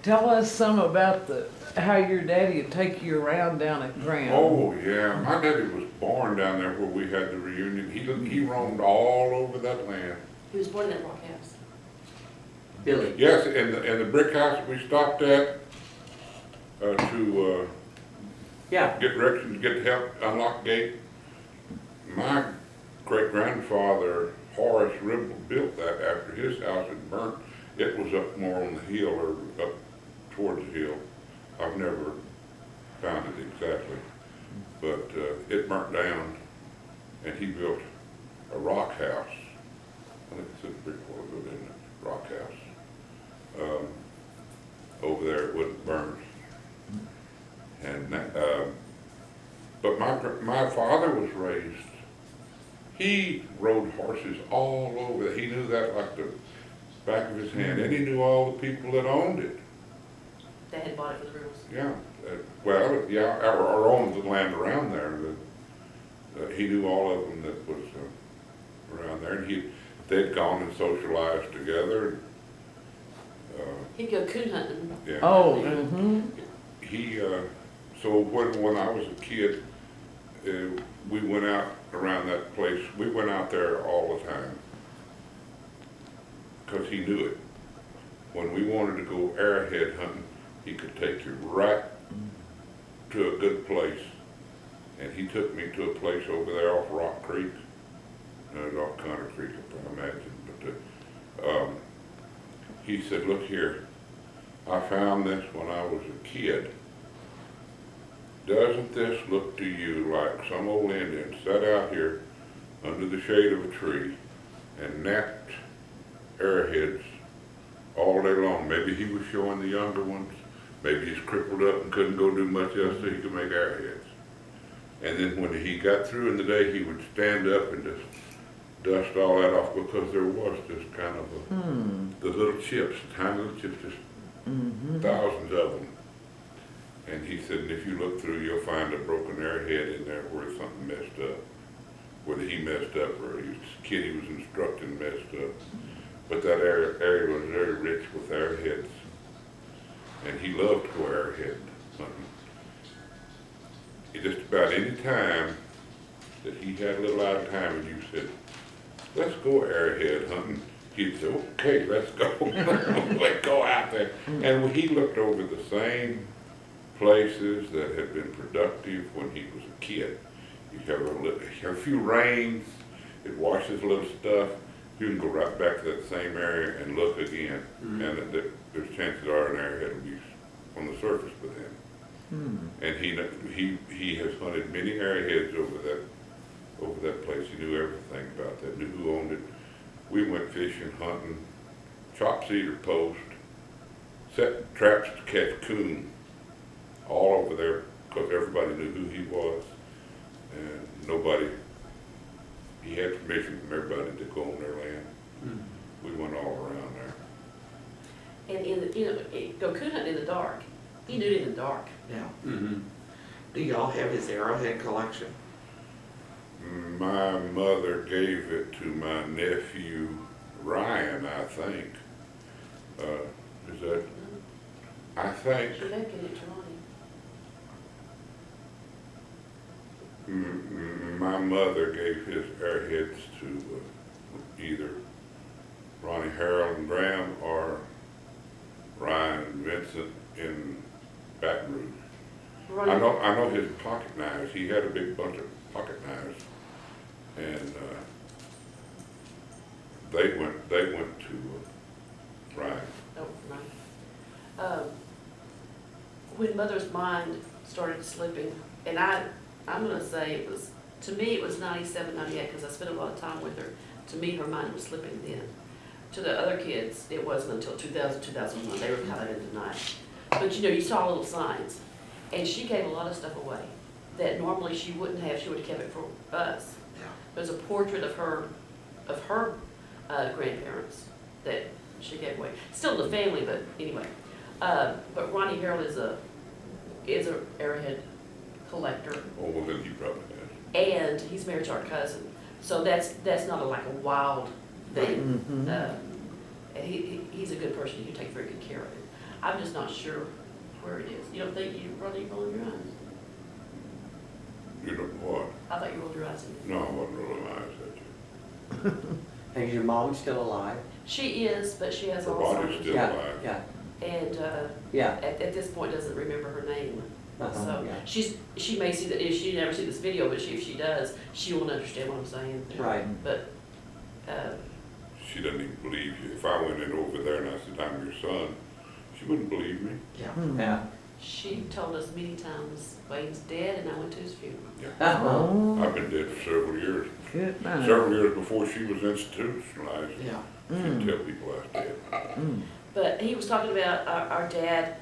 Tell us some about how your daddy would take you around down at Graham. Oh, yeah, my daddy was born down there where we had the reunion. He roamed all over that land. He was born in that rock house. Billy. Yes, and the brick house that we stopped at to Yeah. get directions, get help, unlock the gate. My great-grandfather, Horace Ribble, built that after his house had burnt. It was up more on the hill or up towards the hill. I've never found it exactly, but it burnt down, and he built a rock house. I think it's in Bridgewater, but in a rock house. Over there, it wouldn't burn. And but my father was raised. He rode horses all over. He knew that like the back of his hand, and he knew all the people that owned it. They had bought it for the Ribbles. Yeah, well, yeah, or owned the land around there. He knew all of them that was around there, and they'd gone and socialized together. He'd go coon hunting. Yeah. Oh, So when I was a kid, we went out around that place. We went out there all the time because he knew it. When we wanted to go arrowhead hunting, he could take you right to a good place. And he took me to a place over there off Rock Creek. Off Connor Creek, I imagine. But he said, look here, I found this when I was a kid. Doesn't this look to you like some old Indian sat out here under the shade of a tree and napped arrowheads all day long? Maybe he was showing the younger ones. Maybe he's crippled up and couldn't go do much else so he could make arrowheads. And then when he got through in the day, he would stand up and just dust all that off because there was just kind of the little chips, tiny little chips, just thousands of them. And he said, and if you look through, you'll find a broken arrowhead in there where something messed up. Whether he messed up or the kid he was instructing messed up. But that area was very rich with arrowheads. And he loved to go arrowhead hunting. Just about any time that he had a little out of time and you said, let's go arrowhead hunting, he'd say, okay, let's go. Let's go out there. And he looked over the same places that had been productive when he was a kid. You have a few rains, it washes a little stuff, you can go right back to that same area and look again. And there's chances are an arrowhead will be on the surface with him. And he has hunted many arrowheads over that place. He knew everything about that, knew who owned it. We went fishing, hunting, chopped cedar post, set traps to catch coon all over there because everybody knew who he was. And he had permission from everybody to go on their land. We went all around there. And go coon hunting in the dark. He knew it in the dark. Yeah. Do y'all have his arrowhead collection? My mother gave it to my nephew Ryan, I think. Is that? I think. She may give it to Ronnie. My mother gave his arrowheads to either Ronnie Harold and Graham or Ryan and Vincent in Baton Rouge. Ronnie, I know his pocket knives. He had a big bunch of pocket knives, and they went to Ryan. Oh, Ronnie. When Mother's mind started slipping, and I'm going to say to me it was 97, 98 because I spent a lot of time with her. To me, her mind was slipping then. To the other kids, it wasn't until 2000, 2001. They were kind of in denial. But you saw little signs. And she gave a lot of stuff away that normally she wouldn't have. She would have kept it for us. Yeah. There's a portrait of her grandparents that she gave away. Still the family, but anyway. But Ronnie Harold is a arrowhead collector. Oh, well, then he probably has. And he's married to our cousin. So that's not like a wild thing. He's a good person. He'll take very good care of it. I'm just not sure where it is. You don't think you rolled your eyes? You don't what? I thought you rolled your eyes. No, I wasn't rolling my eyes at you. Is your mom still alive? She is, but she has Her Alzheimer's. body's still Yeah, alive. yeah, And, yeah. at this point doesn't remember her name. Uh-huh, So yeah. she may see that, if she never see this video, but if she does, she won't understand what I'm saying. Right. But, She doesn't even believe you. If I went in over there and I said, I'm your son, she wouldn't believe me. Yeah. Yeah. she told us many times, Wayne's dead, and I went to his funeral. Oh, I've been dead for several years. good night. Several years before she was institutionalized. Yeah. She'd tell people I was dead. But he was talking about our dad,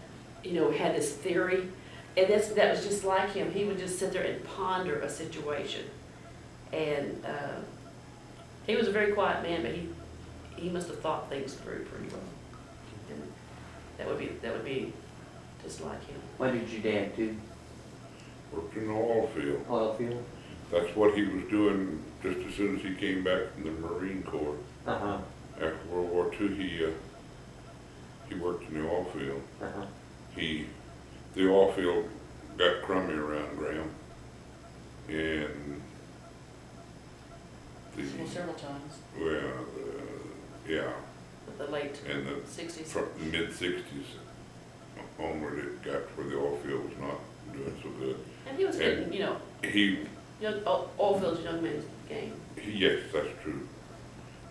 had this theory, and that was just like him. He would just sit there and ponder a situation. And he was a very quiet man, but he must have thought things through pretty well. And that would be just like him. What did your dad do? Worked in the oil field. Oil field? That's what he was doing just as soon as he came back from the Marine Corps. Uh-huh, After World War II, he worked in the oil field. uh-huh. The oil field got crummy around Graham, and Well, several times, yeah, with the late and the 60s. from the mid-60s onward, it got to where the oil field was not doing so good. And he was getting, He, oil fields, young man's game. yes, that's true.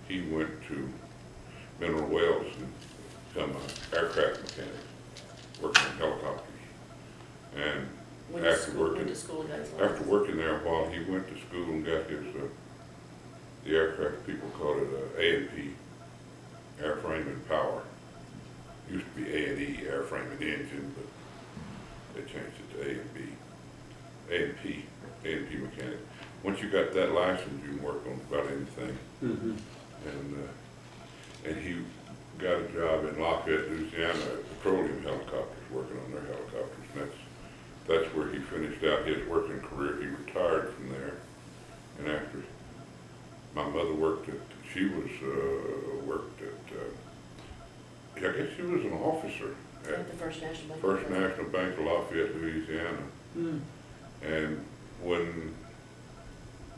He went to Mineral Wells and become an aircraft mechanic, working on helicopters. And Went to after school, working, went to school, got his after license. working there a while, he went to school and got his, the aircraft people called it A&P, airframe and power. Used to be A&E, airframe and engine, but they changed it to A&P mechanic. Once you got that license, you can work on about anything. Mm-hmm. And he got a job in Lafayette, Louisiana, petroleum helicopters, working on their helicopters. And that's where he finished out his working career. He retired from there. And after my mother worked at, I guess she was an officer At the First National Bank. First National Bank of Lafayette, Louisiana. Mm. And when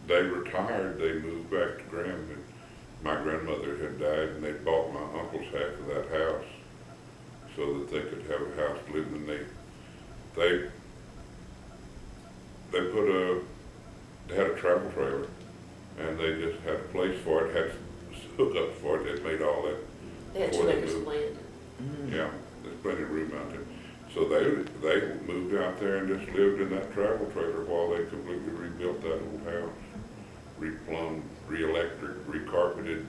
they retired, they moved back to Graham. And my grandmother had died, and they bought my uncle's half of that house so that they could have a house to live in. They had a travel trailer, and they just had a place for it, had hookups for it. They made all that. They had before 2 they acres of moved. land. Yeah, there's plenty of room out there. So they moved out there and just lived in that travel trailer while they completely rebuilt that old house. Replumbed, re-electric, re-carpeted,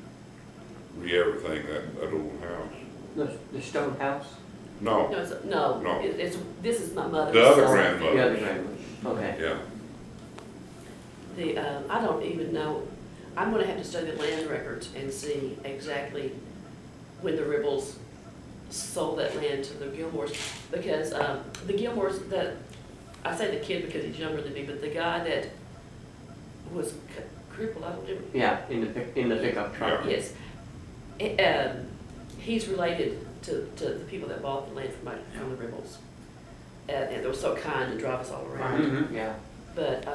re-everything, that old house. The stone house? No, No, this is my mother's. the other sister. grandmother. The other grandmother, okay. Yeah, I don't even know, I'm gonna have to study the land records and see exactly when the Ribbles sold that land to the Gilmores, because, the Gilmores, I say the kid because he's younger than me, but the guy that was crippled, I don't know. Yeah, in the pickup truck. Yes. He's related to the people that bought the land from the Ribbles. And they were so kind to drive us all around. Mm-hmm, yeah. But,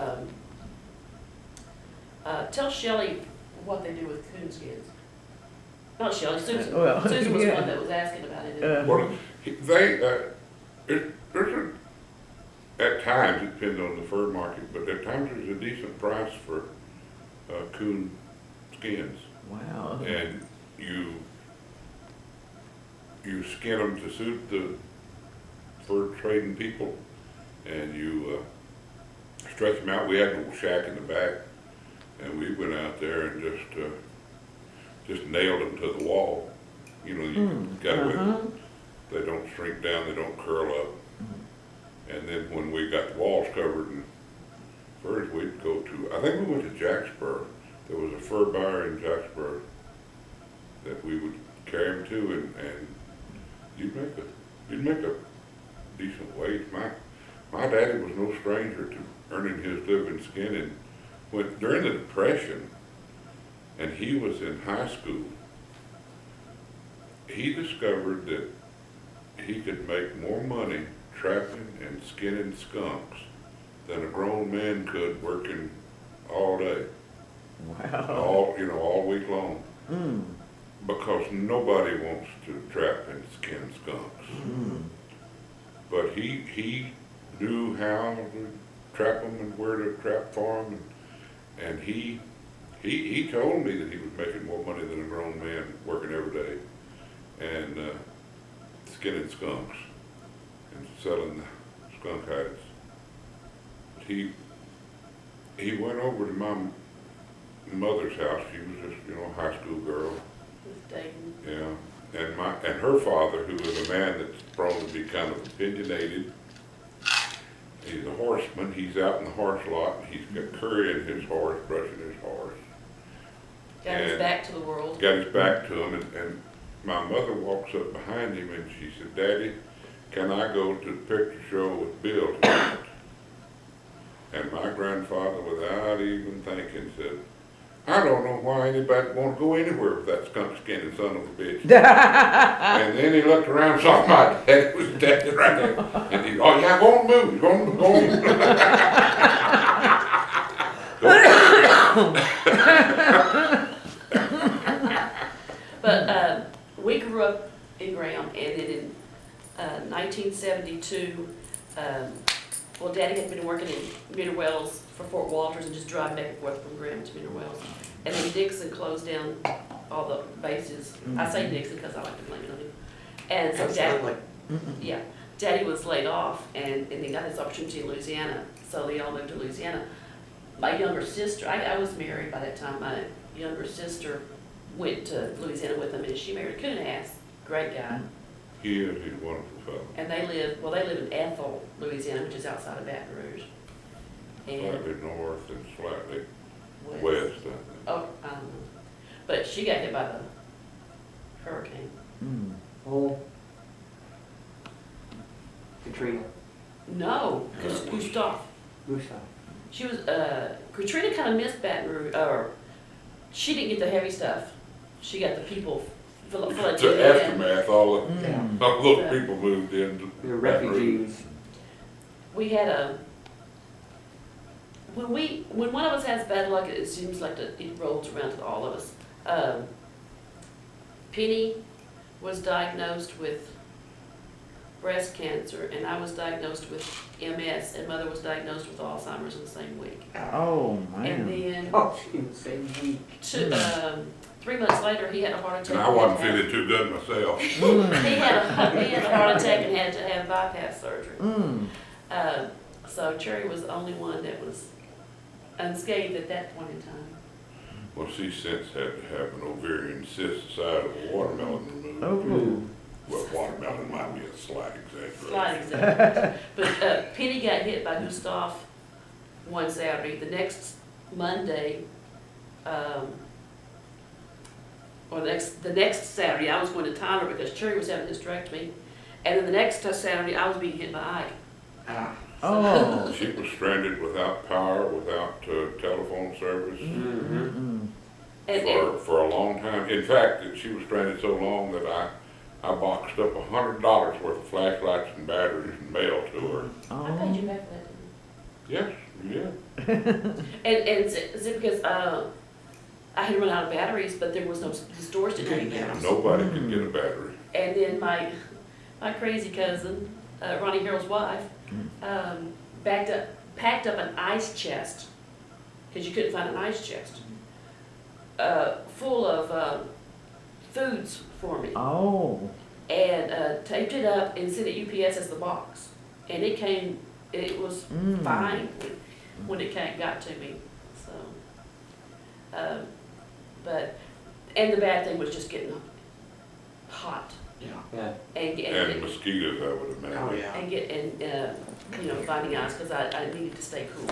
tell Shelley what they do with coonskins. Not Shelley, Susan. Well, Susan was the yeah. one that was asking about it. well, there's at times, it depends on the fur market, but at times there's a decent price for coon skins. Wow. And you skin them to suit the fur trading people, and you stretch them out. We had a little shack in the back, and we went out there and just nailed them to the wall. You gotta they don't shrink down, they don't curl up. And then when we got the walls covered in furs, we'd go to, I think we went to Jacksboro. There was a fur buyer in Jacksboro that we would carry them to, and you'd make a decent wage. My daddy was no stranger to earning his living skinning. During the Depression, and he was in high school, he discovered that he could make more money trapping and skinning skunks than a grown man could working all day, Wow. all week long. Mm. Because nobody wants to trap and skin skunks. Mm. But he knew how to trap them and where to trap for them, and he told me that he was making more money than a grown man working every day, and skinning skunks and selling the skunk hides. He went over to my mother's house. She was just a high school girl. With Dayton. Yeah, and her father, who is a man that's prone to be kind of opinionated. He's a horseman. He's out in the horse lot. He's got currying his horse, brushing his horse. Got his And back to the world. Got his back to him, and my mother walks up behind him and she said, "Daddy, can I go to the picture show with Bill tonight?" And my grandfather, without even thinking, said, "I don't know why anybody want to go anywhere with that skunk skinning son of a bitch." And then he looked around, saw my dad was dead right there. And he, "Oh yeah, go on move, go on, go on." But we grew up in Graham, and then in 1972, well, Daddy had been working in Mineral Wells for Fort Walters and just driving back and forth from Graham to Mineral Wells. And then Dixon closed down all the bases. I say Dixon because I like to blame it on him. And so Absolutely. Daddy was laid off, and he got his opportunity in Louisiana, so they all moved to Louisiana. My younger sister, I was married by that time, my younger sister went to Louisiana with him, and she married a coon-ass, great guy. He is, he's a wonderful fellow. And they live in Ethel, Louisiana, which is outside of Baton Rouge. And Slightly north and slightly west. west, I think. Oh, I don't know. But she got hit by the hurricane. Mm. Oh. Katrina. No, Gustav. Gustav. She was, Katrina kind of missed Baton Rouge, or she didn't get the heavy stuff. She got the people flooded in. The aftermath, all Mm. those people moved in. They're refugees. We had when one of us has bad luck, it seems like it rolls around to all of us. Penny was diagnosed with breast cancer, and I was diagnosed with MS, and Mother was diagnosed with Alzheimer's in the same week. Oh, And man. then Oh, she was the same week. 3 months later, he had a heart attack. And I wasn't feeling too good myself. He had a heart attack and had to have bypass surgery. Mm. So Cherry was the only one that was unscathed at that point in time. Well, she since had to have an ovarian cyst the size of a watermelon removed. Oh. Well, watermelon might be a slight exaggeration. Slight example. But Penny got hit by Gustav one Saturday. The next Monday, or the next Saturday, I was going to Tyler because Cherry was having a hysterectomy. And then the next Saturday, I was being hit by Ike. Ah, Oh. She was stranded without power, without telephone service Mm-hmm. And for a long time. In fact, she was stranded so long that I boxed up $100 worth of flashlights and batteries and mailed to her. I paid you back for that, Yes, yeah. And see, because I had run out of batteries, but there was no, the stores didn't have any batteries. Nobody could get a battery. And then my crazy cousin, Ronnie Harrell's wife, packed up an ice chest, because you couldn't find an ice chest, full of foods for me. Oh. And taped it up and sent it UPS as the box. And it was Mm. fine when it got to me. So, and the bad thing was just getting hot yeah. Yeah. And mosquitoes, I would imagine. Oh, yeah. finding ice because I needed to stay cool.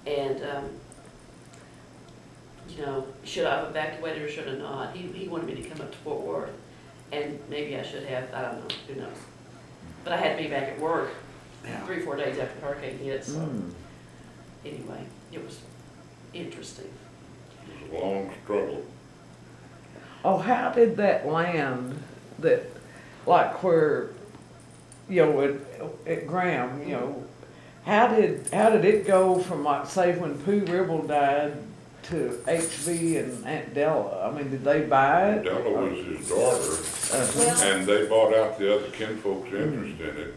And, should I have evacuated or should I not? He wanted me to come up to Fort Worth, and maybe I should have, I don't know, who knows. But I had to be back at work Yeah. 3-4 days after the hurricane hit, so Mm. anyway, it was interesting. It was a long struggle. Oh, how did that land that, like where you know, at Graham, you know, how did it go from, like, say, when Pooh Ribble died to HB and Aunt Della? I mean, did they buy it? Della was his daughter, Well, and they bought out the other kinfolk's interest in it.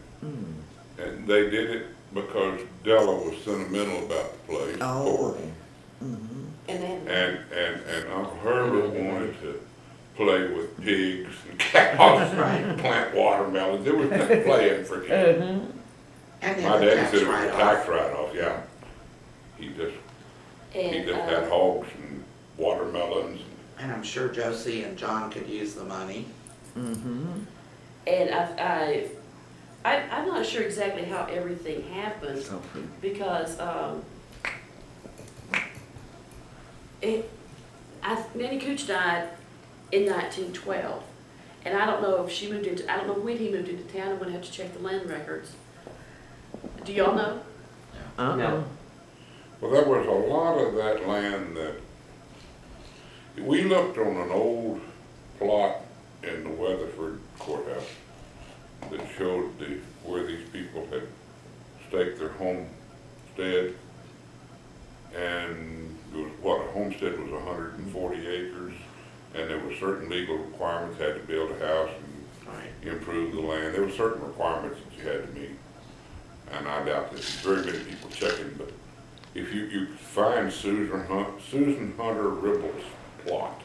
And they did it because Della was sentimental about the place. Oh. and then, And Uncle Herbert wanted to play with pigs and cows, plant watermelons. It was just playing for him. And My then the dad tax said it was a write-off. tax write-off, yeah. He just and, had hogs and watermelons. And I'm sure Josie and John could use the money. Mm-hmm. and I'm not sure exactly how everything happened, because, Nanny Cooch died in 1912, and I don't know if she moved into, I don't know when he moved into town. I'm gonna have to check the land records. Do y'all know? No. Well, there was a lot of that land that, we looked on an old plot in the Weatherford courthouse that showed where these people had staked their homestead. And it was, what, a homestead was 140 acres, and there were certain legal requirements, had to build a house and improve the land. There were certain requirements that you had to meet. And I doubt that very many people checking, but if you find Susan Hunter Ribble's plot,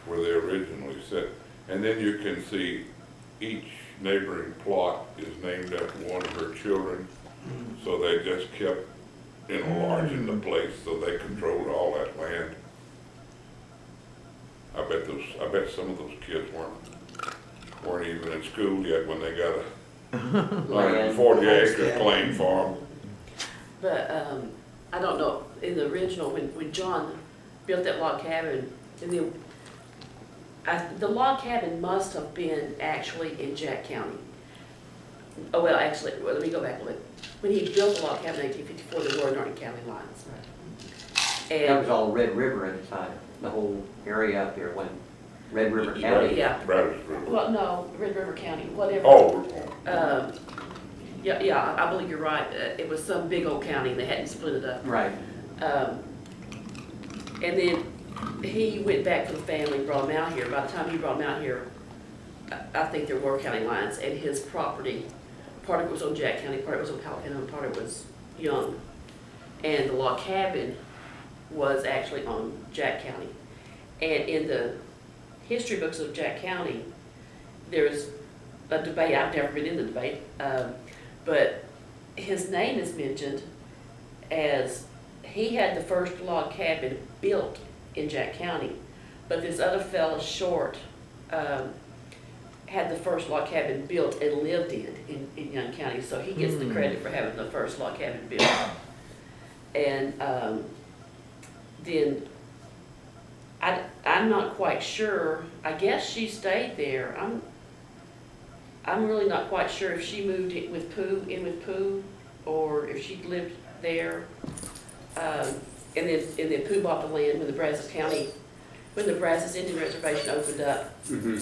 where they originally sit, and then you can see each neighboring plot is named after one of her children, so they just kept enlarging the place so they controlled all that land. I bet some of those kids weren't even in school yet when they got a 140 acre claim farm. But, I don't know, in the original, when John built that log cabin, and the log cabin must have been actually in Jack County. Oh, well, actually, let me go back a little. When he built the log cabin in 1854, there were Norton County lines. That was all Red River inside, the whole area up there when Red River County. Yeah. Brazos River. Well, no, Red River County, whatever. Oh, Yeah, I believe you're right. It was some big old county, and they hadn't split it up. Right. And then he went back for the family, brought him out here. By the time he brought him out here, I think there were county lines, and his property, part of it was on Jack County, part of it was on Powell County, and part of it was Young. And the log cabin was actually on Jack County. And in the history books of Jack County, there's a debate. I've never been in the debate, but his name is mentioned as he had the first log cabin built in Jack County, but this other fella, Short, had the first log cabin built and lived in Young County, so he gets the credit for having the first log cabin built. And then I'm not quite sure. I guess she stayed there. I'm really not quite sure if she moved in with Pooh, or if she lived there. And then Pooh bought the land when the Brazos Indian Reservation opened up. Mm-hmm.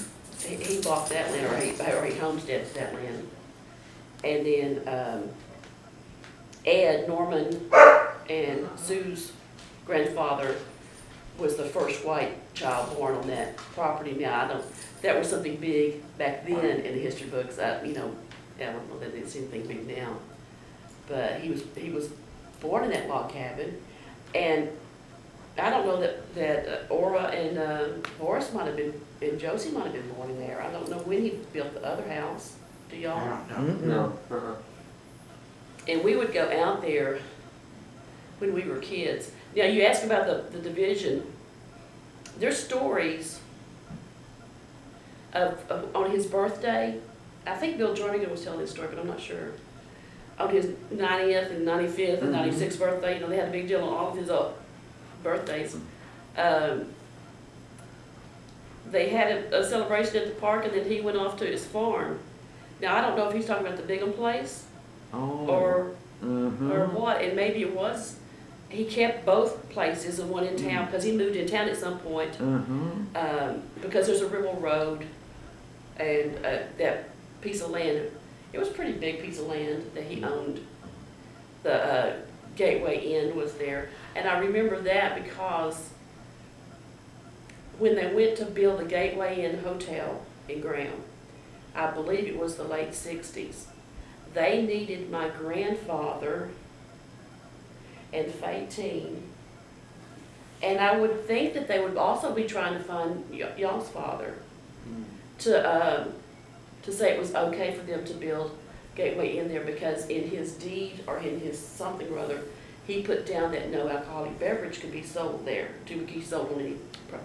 He bought that land, or he homesteaded that land. And then Ed, Norman, and Sue's grandfather was the first white child born on that property. Now, that was something big back then in the history books. I don't know that it's anything big now. But he was born in that log cabin, and I don't know that Ora and Horace might have been, and Josie might have been born in there. I don't know when he built the other house. Do y'all? I don't know. No. And we would go out there when we were kids. Now, you asked about the division. There's stories of on his birthday. I think Bill Jernigan was telling this story, but I'm not sure. On his 90th and 95th and 96th birthday, they had a big deal on all of his birthdays. They had a celebration at the park, and then he went off to his farm. Now, I don't know if he's talking about the Bigham place or what, and maybe it was. He kept both places and one in town, because he moved in town at some point, because there's a Ribble Road, and that piece of land it was a pretty big piece of land that he owned. The Gateway Inn was there, and I remember that because when they went to build the Gateway Inn Hotel in Graham, I believe it was the late 60s, they needed my grandfather and Fatine, and I would think that they would also be trying to find y'all's father to say it was okay for them to build Gateway in there, because in his deed or in his something or other, he put down that no alcoholic beverage could be sold there, to be sold on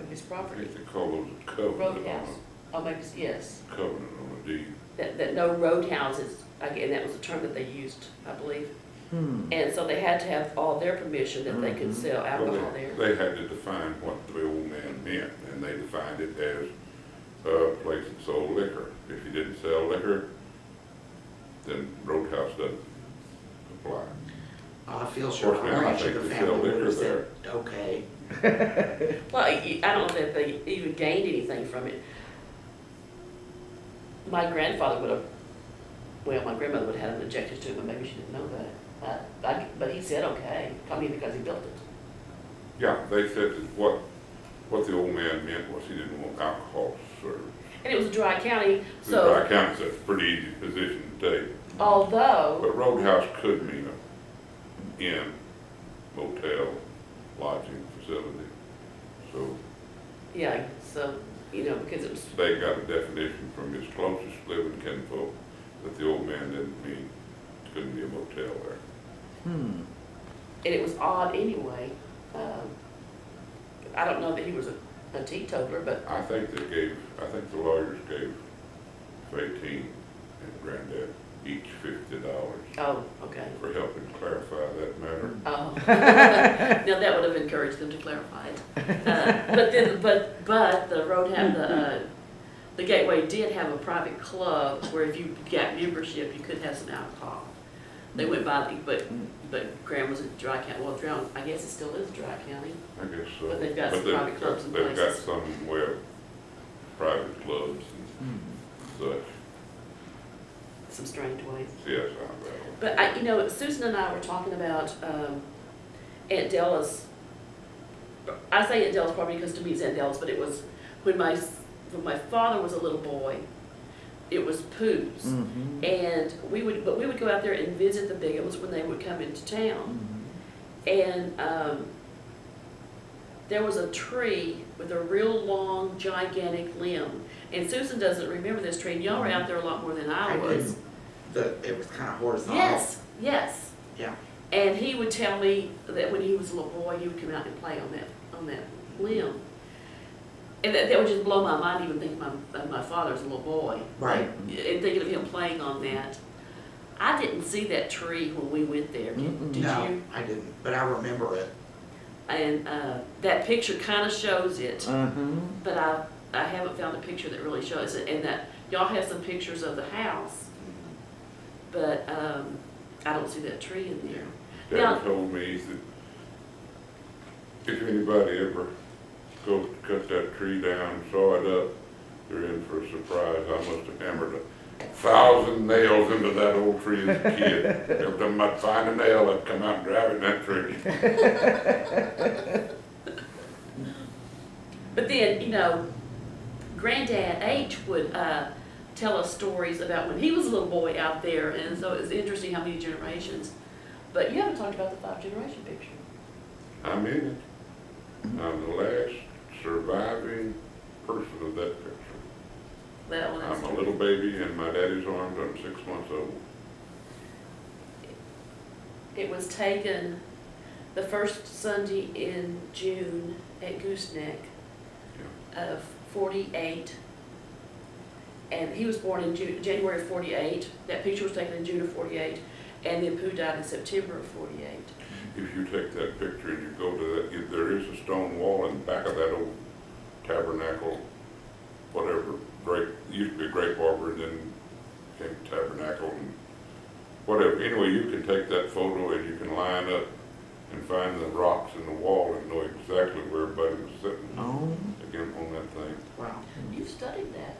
his I property. think they call those a covenant Roadhouse. on Oh, maybe, yes. a, covenant on a deed. That no roadhouses, and that was the term that they used, I believe. And so they had to have all their permission that they could sell alcohol there. They had to define what the old man meant, and they defined it as a place that sold liquor. If you didn't sell liquor, then roadhouse doesn't apply. I feel sure Of course, now I much of think the they sell family would liquor have said, okay. Well, I don't know that they even gained anything from it. My grandfather would have, well, my grandmother would have had an objection to it, but maybe she didn't know that. But he said okay, I mean, because he built it. Yeah, they said that what the old man meant was he didn't want alcohol served. And it was a dry county, The so dry county's a pretty easy position to take. although, But roadhouse could mean an inn, motel, lodging facility. So yeah, so, because it was, they got a definition from his closest living kinfolk that the old man didn't mean it couldn't be a motel there. and it was odd anyway. I don't know that he was a teetotaler, but I think the lawyers gave Fatine and Granddad each $50 oh, okay. for helping clarify that matter. Oh, now that would have encouraged them to clarify it. But the Roadhouse, the Gateway did have a private club where if you got membership, you could have some alcohol. They went by, but Graham was a dry county. Well, I guess it still is a dry county. I guess so. But they've got some private clubs in They've got places. some way of private clubs and such. Some strange ways. Yes, I know. But Susan and I were talking about Aunt Della's. I say Aunt Della's property because to me it's Aunt Della's, but it was when my father was a little boy. It was Pooh's, and we would go out there and visit the Bighams when they would come into town, and there was a tree with a real long, gigantic limb. And Susan doesn't remember this tree, and y'all were out there a lot more than I was. It was kind of horizontal. Yes. Yeah. And he would tell me that when he was a little boy, he would come out and play on that limb. And that would just blow my mind, even thinking my father's a little boy. Right. And thinking of him playing on that. I didn't see that tree when we went there. Did No, you? I didn't, but I remember it. And that picture kind of shows it, but I haven't found a picture that really shows it. And that y'all have some pictures of the house, but I don't see that tree in there. Dad told me that if anybody ever goes to cut that tree down, saw it up, they're in for a surprise. I must have hammered 1,000 nails into that old tree as a kid. Every time I'd find a nail, I'd come out and drive it in that tree. But then, Granddad H would tell us stories about when he was a little boy out there, and so it's interesting how many generations. But you haven't talked about the 5-generation picture. I'm in it. I'm the last surviving person of that picture. That one is I'm a little baby in my daddy's arms. I'm 6 months old. It was taken the first Sunday in June at Gooseneck of 48. And he was born in January of 48. That picture was taken in June of 48. And then Pooh died in September of 48. If you take that picture and you go to that, there is a stone wall in the back of that old tabernacle, whatever, used to be a grape arbor, and then became tabernacle and whatever. Anyway, you can take that photo and you can line up and find the rocks in the wall and know exactly where everybody was sitting again on that thing. Wow. You've studied that.